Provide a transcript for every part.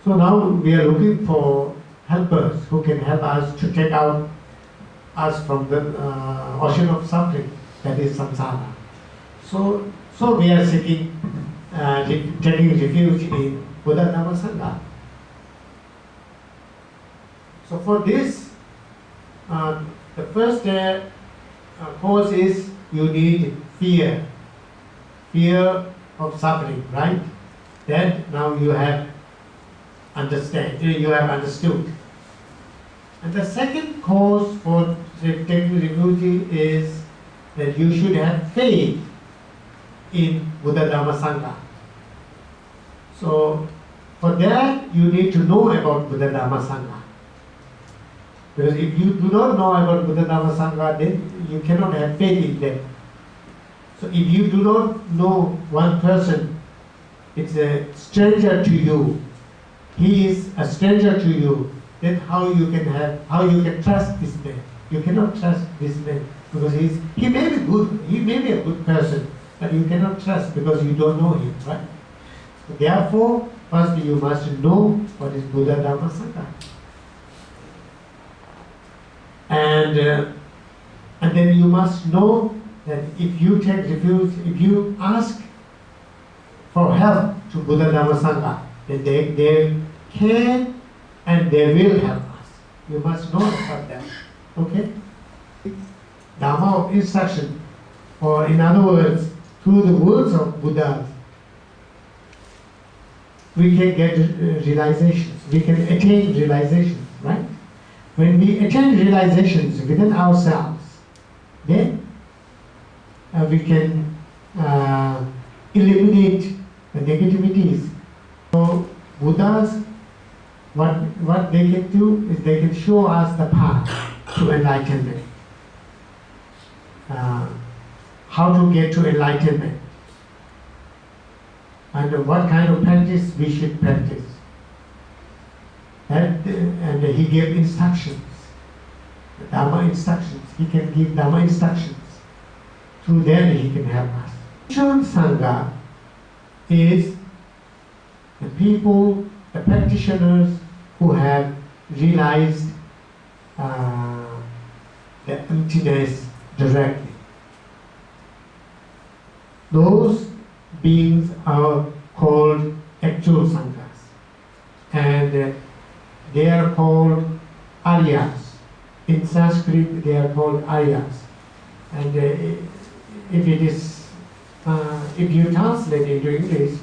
So now we are looking for helpers who can help us to take out us from the ocean of suffering, that is samsara. So we are seeking, taking refuge in Buddha Dhamma Sangha. So for this, the first cause is you need fear of suffering, right? That now you have understood. And the second cause for taking refuge is that you should have faith in Buddha Dhamma Sangha. So for that you need to know about Buddha Dhamma Sangha. Because if you do not know about Buddha Dhamma Sangha, then you cannot have faith in them. So if you do not know one person, it's a stranger to you, he is a stranger to you, then how you can trust this man? You cannot trust this man because he may be good, he may be a good person, but you cannot trust because you don't know him, right? So therefore, first you must know what is Buddha Dhamma Sangha. And then you must know that if you take refuge, if you ask for help to Buddha Dhamma Sangha, then they can and they will help us. You must know about that. Okay? Dharma of instruction, or in other words, through the words of Buddha, we can get realizations, we can attain realizations, right? When we attain realizations within ourselves, then we can eliminate the negativities. So Buddhas, what they can do is they can show us the path to enlightenment. How to get to enlightenment. And what kind of practice we should practice. And he gave instructions, Dharma instructions. He can give Dharma instructions. Through that he can help us. Rinchen Sangha is the people, the practitioners who have realized the emptiness directly. Those beings are called actual Sanghas. And they are called Aryas. In Sanskrit, they are called Aryas. And if you translate into English,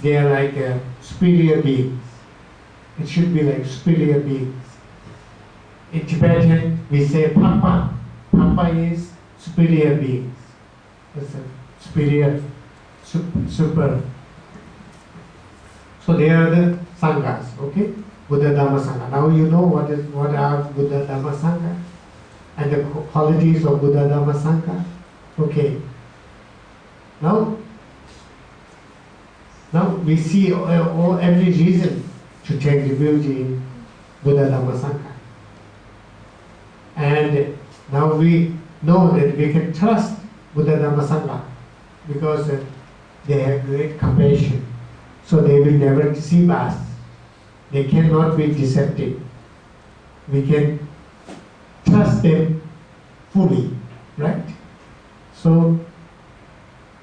they are like superior beings. It should be like superior beings. In Tibetan, we say Papa. Papa is superior beings. It's a superior, super. So they are the Sanghas, okay? Buddha Dhamma Sangha. Now you know what are Buddha Dhamma Sangha and the qualities of Buddha Dhamma Sangha. Okay. Now we see every reason to take refuge in Buddha Dhamma Sangha. And now we know that we can trust Buddha Dhamma Sangha because they have great compassion. So they will never deceive us. They cannot be deceptive. We can trust them fully, right? So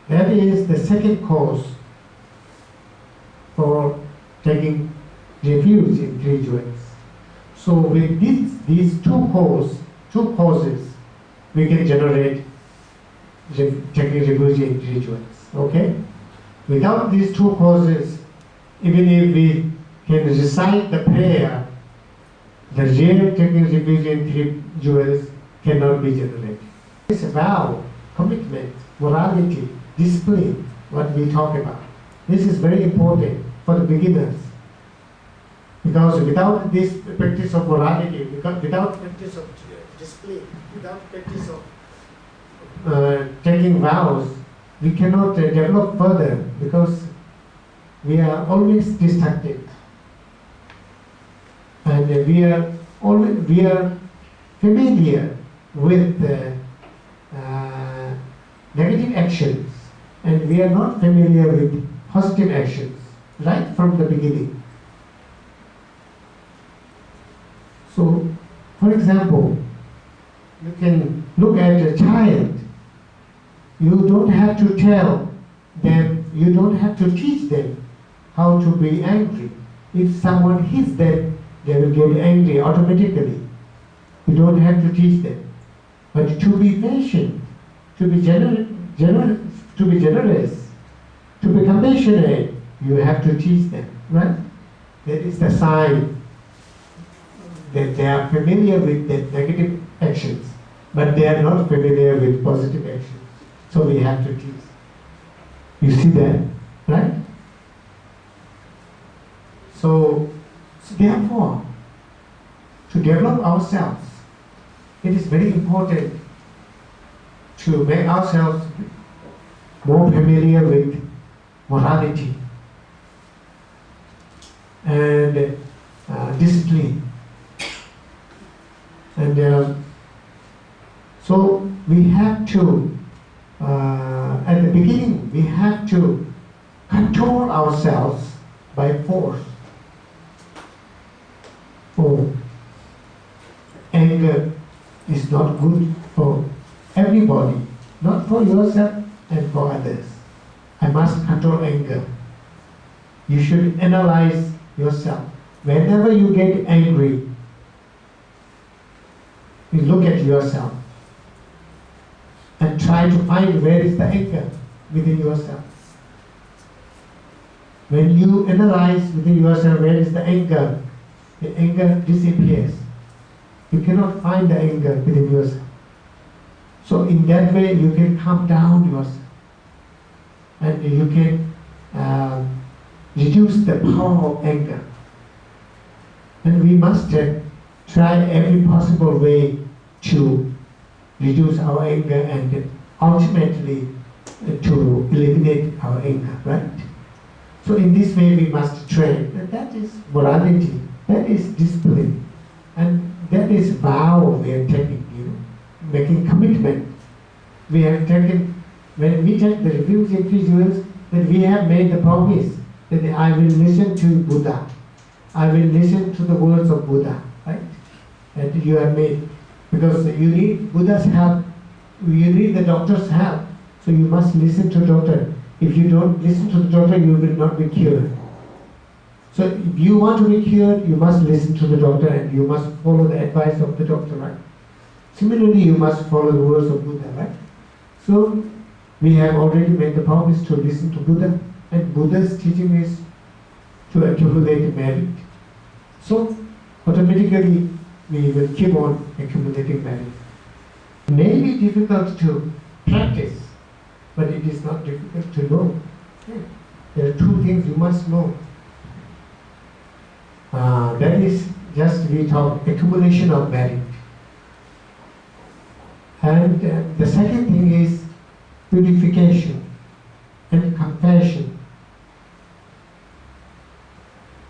that is the second cause for taking refuge in three jewels. So with these two causes, we can generate taking refuge in three jewels. Okay? Without these two causes, even if we can recite the prayer, the real taking refuge in three jewels cannot be generated. It's a vow, commitment, morality, discipline, what we talk about. This is very important for the beginners. Because without this practice of morality, without practice of discipline, without practice of taking vows, we cannot develop further because we are always distracted. And we are familiar with negative actions, and we are not familiar with positive actions right from the beginning. So, for example, you can look at a child. You don't have to tell them, you don't have to teach them how to be angry. If someone hits them, they will get angry automatically. You don't have to teach them. But to be patient, to be generous, to be compassionate, you have to teach them, right? That is the sign that they are familiar with the negative actions, but they are not familiar with positive actions. So we have to teach. You see that, right? So therefore, to develop ourselves, it is very important to make ourselves more familiar with morality and discipline. And so we have to, at the beginning, we have to control ourselves by force. Oh, anger is not good for everybody, not for yourself and for others. I must control anger. You should analyze yourself. Whenever you get angry, you look at yourself and try to find where is the anger within yourself. When you analyze within yourself where is the anger disappears. You cannot find the anger within yourself. So in that way you can calm down yourself and you can reduce the power of anger. And we must try every possible way to reduce our anger and ultimately to eliminate our anger, right? So in this way we must train. And that is morality, that is discipline, and that is vow we are taking, making commitment. We have taken, when we take the Refuge individuals, that we have made the promise that I will listen to Buddha. I will listen to the words of Buddha, right? And you have made, because you need Buddha's help, you need the doctor's help, so you must listen to the doctor. If you don't listen to the doctor, you will not be cured. So if you want to be cured, you must listen to the doctor and you must follow the advice of the doctor, right? Similarly, you must follow the words of Buddha, right? So we have already made the promise to listen to Buddha, and Buddha's teaching is to accumulate merit. So automatically we will keep on accumulating merit. It may be difficult to practice, but it is not difficult to know. There are two things you must know. That is just we talk accumulation of merit. And the second thing is purification and compassion.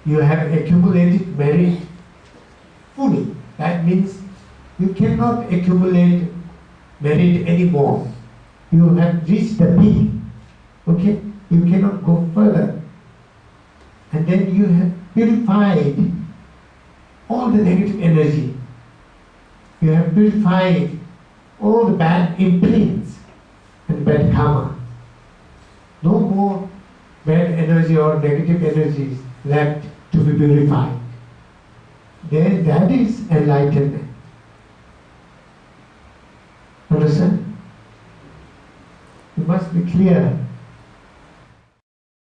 You have accumulated merit fully. That means you cannot accumulate merit anymore. You have reached the peak. Okay? You cannot go further. And then you have purified all the negative energy. You have purified all the bad imprints and bad karma. No more bad energy or negative energies left to be purified. Then that is enlightenment. Understand? You must be clear